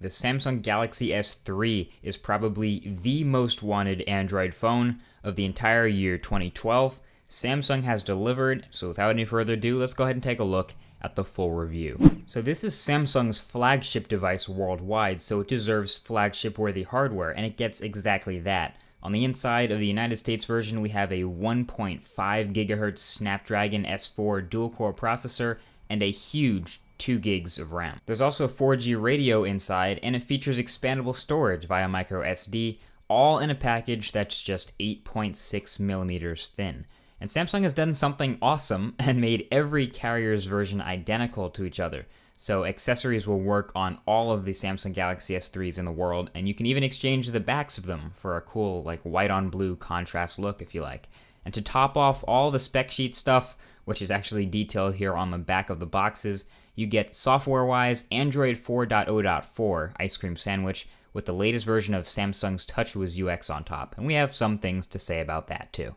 The Samsung Galaxy S3 is probably the most wanted Android phone of the entire year 2012. Samsung has delivered, so without any further ado, let's go ahead and take a look at the full review. So this is Samsung's flagship device worldwide, so it deserves flagship-worthy hardware, and it gets exactly that. On the inside of the United States version, we have a 1.5 GHz Snapdragon S4 dual-core processor and a huge 2 gigs of RAM. There's also a 4G radio inside, and it features expandable storage via micro SD, all in a package that's just 8.6 millimeters thin. And Samsung has done something awesome and made every carrier's version identical to each other. So accessories will work on all of the Samsung Galaxy S3s in the world, and you can even exchange the backs of them for a cool like white on blue contrast look if you like. And to top off all the spec sheet stuff, which is actually detailed here on the back of the boxes, you get software-wise Android 4.0.4 ice cream sandwich with the latest version of Samsung's TouchWiz UX on top. And we have some things to say about that too.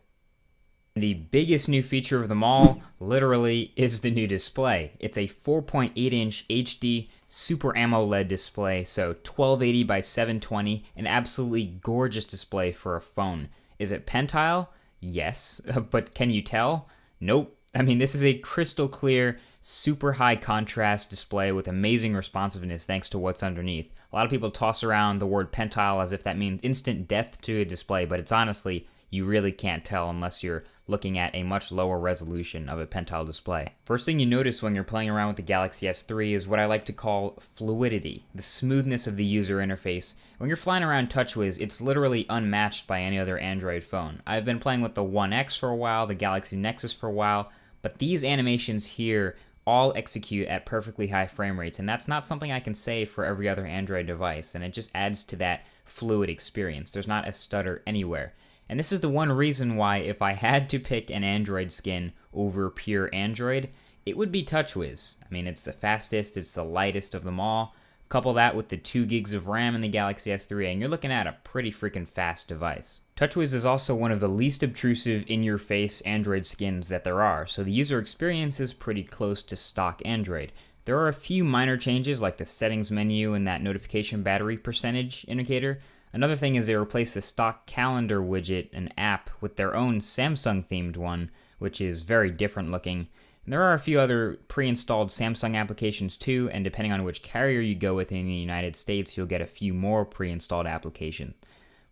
The biggest new feature of them all, literally, is the new display. It's a 4.8-inch HD Super AMOLED display, so 1280 by 720, an absolutely gorgeous display for a phone. Is it pentile? Yes, but can you tell? Nope. I mean, this is a crystal clear, super high contrast display with amazing responsiveness thanks to what's underneath. A lot of people toss around the word pentile as if that means instant death to a display, but it's honestly, you really can't tell unless you're looking at a much lower resolution of a pentile display. First thing you notice when you're playing around with the Galaxy S3 is what I like to call fluidity, the smoothness of the user interface. When you're flying around TouchWiz, it's literally unmatched by any other Android phone. I've been playing with the One X for a while, the Galaxy Nexus for a while, but these animations here all execute at perfectly high frame rates, and that's not something I can say for every other Android device, and it just adds to that fluid experience. There's not a stutter anywhere. And this is the one reason why if I had to pick an Android skin over pure Android, it would be TouchWiz. I mean, it's the fastest, it's the lightest of them all. Couple that with the 2 gigs of RAM in the Galaxy S3, and you're looking at a pretty freaking fast device. TouchWiz is also one of the least obtrusive in-your-face Android skins that there are, so the user experience is pretty close to stock Android. There are a few minor changes like the settings menu and that notification battery percentage indicator. Another thing is they replaced the stock calendar widget and app with their own Samsung-themed one, which is very different looking. And there are a few other pre-installed Samsung applications too, and depending on which carrier you go with in the United States, you'll get a few more pre-installed applications.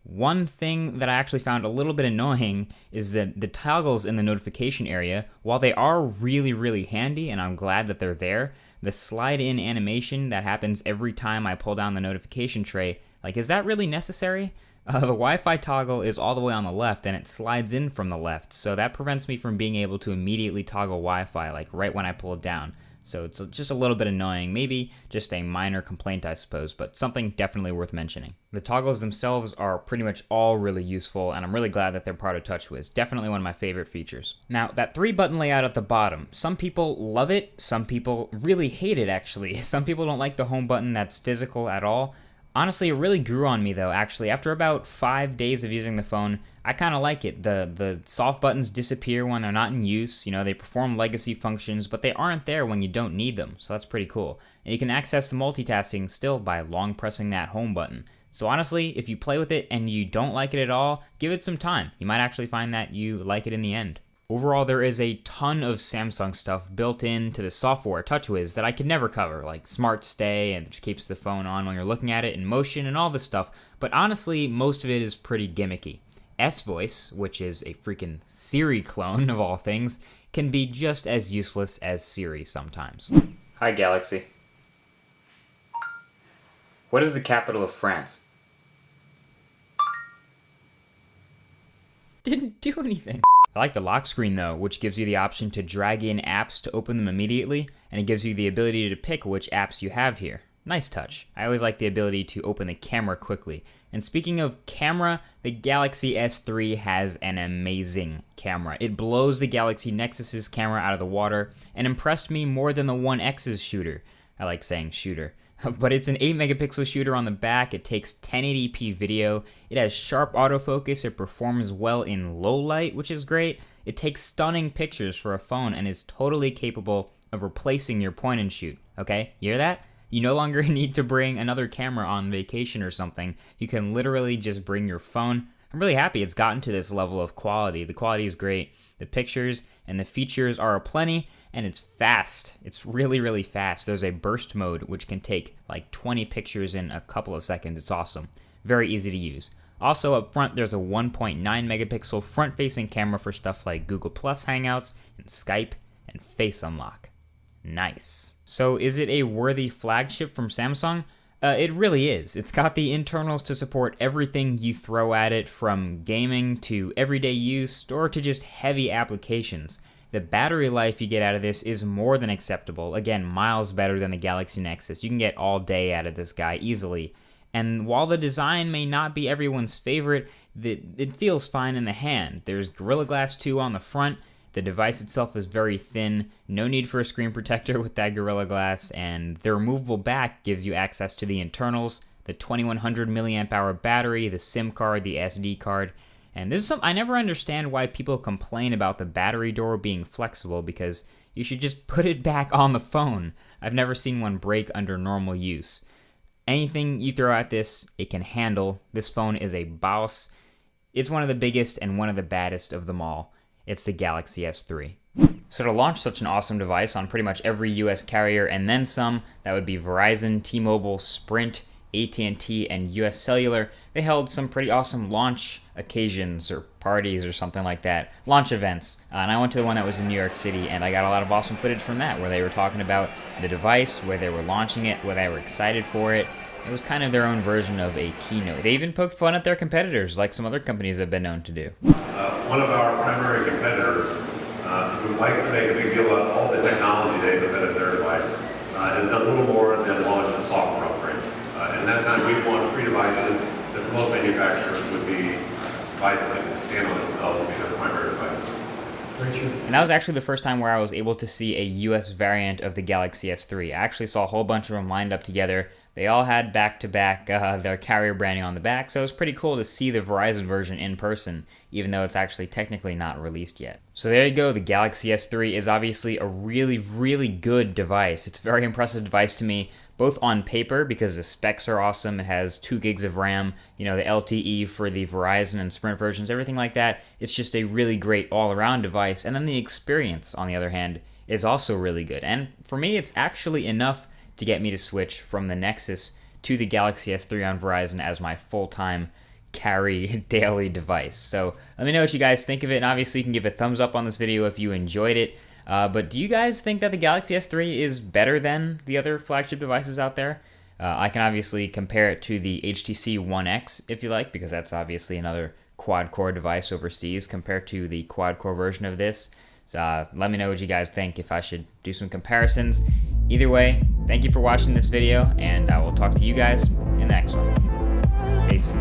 One thing that I actually found a little bit annoying is that the toggles in the notification area, while they are really, really handy, and I'm glad that they're there, the slide-in animation that happens every time I pull down the notification tray, like, is that really necessary? The Wi-Fi toggle is all the way on the left, and it slides in from the left, so that prevents me from being able to immediately toggle Wi-Fi, like, right when I pull it down. So it's just a little bit annoying, maybe just a minor complaint, I suppose, but something definitely worth mentioning. The toggles themselves are pretty much all really useful, and I'm really glad that they're part of TouchWiz. Definitely one of my favorite features. Now, that 3-button layout at the bottom, some people love it, some people really hate it, actually. Some people don't like the home button that's physical at all. Honestly, it really grew on me though, actually. After about 5 days of using the phone, I kind of like it. The soft buttons disappear when they're not in use. You know, they perform legacy functions, but they aren't there when you don't need them, so that's pretty cool. And you can access the multitasking still by long pressing that home button. So honestly, if you play with it and you don't like it at all, give it some time. You might actually find that you like it in the end. Overall, there is a ton of Samsung stuff built into the software TouchWiz that I could never cover, like Smart Stay, and it just keeps the phone on when you're looking at it in motion and all this stuff, but honestly, most of it is pretty gimmicky. S-Voice, which is a freaking Siri clone of all things, can be just as useless as Siri sometimes. Hi, Galaxy. What is the capital of France? Didn't do anything. I like the lock screen though, which gives you the option to drag in apps to open them immediately, and it gives you the ability to pick which apps you have here. Nice touch. I always like the ability to open the camera quickly. And speaking of camera, the Galaxy S3 has an amazing camera. It blows the Galaxy Nexus's camera out of the water and impressed me more than the One X's shooter. I like saying shooter. But it's an 8 megapixel shooter on the back, it takes 1080p video, it has sharp autofocus, it performs well in low light, which is great, it takes stunning pictures for a phone and is totally capable of replacing your point and shoot, okay? You hear that? You no longer need to bring another camera on vacation or something. You can literally just bring your phone. I'm really happy it's gotten to this level of quality. The quality is great. The pictures and the features are aplenty, and it's fast. It's really, really fast. There's a burst mode which can take like 20 pictures in a couple of seconds. It's awesome. Very easy to use. Also up front, there's a 1.9 megapixel front-facing camera for stuff like Google Plus Hangouts and Skype and Face Unlock. Nice. So is it a worthy flagship from Samsung? It really is. It's got the internals to support everything you throw at it, from gaming to everyday use or to just heavy applications. The battery life you get out of this is more than acceptable. Again, miles better than the Galaxy Nexus. You can get all day out of this guy easily. And while the design may not be everyone's favorite, it feels fine in the hand. There's Gorilla Glass 2 on the front. The device itself is very thin, no need for a screen protector with that Gorilla Glass, and the removable back gives you access to the internals, the 2100 milliamp hour battery, the SIM card, the SD card. And this is something I never understand why people complain about the battery door being flexible, because you should just put it back on the phone. I've never seen one break under normal use. Anything you throw at this, it can handle. This phone is a boss. It's one of the biggest and one of the baddest of them all. It's the Galaxy S3. So to launch such an awesome device on pretty much every US carrier and then some, that would be Verizon, T-Mobile, Sprint, AT&T, and US Cellular, they held some pretty awesome launch occasions or parties or something like that, launch events. And I went to the one that was in New York City, and I got a lot of awesome footage from that, where they were talking about the device, where they were launching it, where they were excited for it. It was kind of their own version of a keynote. They even poked fun at their competitors, like some other companies have been known to do. One of our primary competitors, who likes to make a big deal about all the technology they've embedded in their device, has done little more than launch a software upgrade. In that time, we've launched 3 devices that for most manufacturers would be devices that can stand on themselves and be their primary devices. And that was actually the first time where I was able to see a US variant of the Galaxy S3. I actually saw a whole bunch of them lined up together. They all had back-to-back their carrier branding on the back, so it was pretty cool to see the Verizon version in person, even though it's actually technically not released yet. So there you go, the Galaxy S3 is obviously a really, really good device. It's a very impressive device to me, both on paper, because the specs are awesome. It has 2 gigs of RAM, you know, the LTE for the Verizon and Sprint versions, everything like that. It's just a really great all-around device. And then the experience, on the other hand, is also really good. And for me, it's actually enough to get me to switch from the Nexus to the Galaxy S3 on Verizon as my full-time carry daily device. So let me know what you guys think of it, and obviously you can give a thumbs up on this video if you enjoyed it. But do you guys think that the Galaxy S3 is better than the other flagship devices out there? I can obviously compare it to the HTC One X if you like, because that's obviously another quad-core device overseas compared to the quad-core version of this. So let me know what you guys think, if I should do some comparisons. Either way, thank you for watching this video, and I will talk to you guys in the next one. Peace.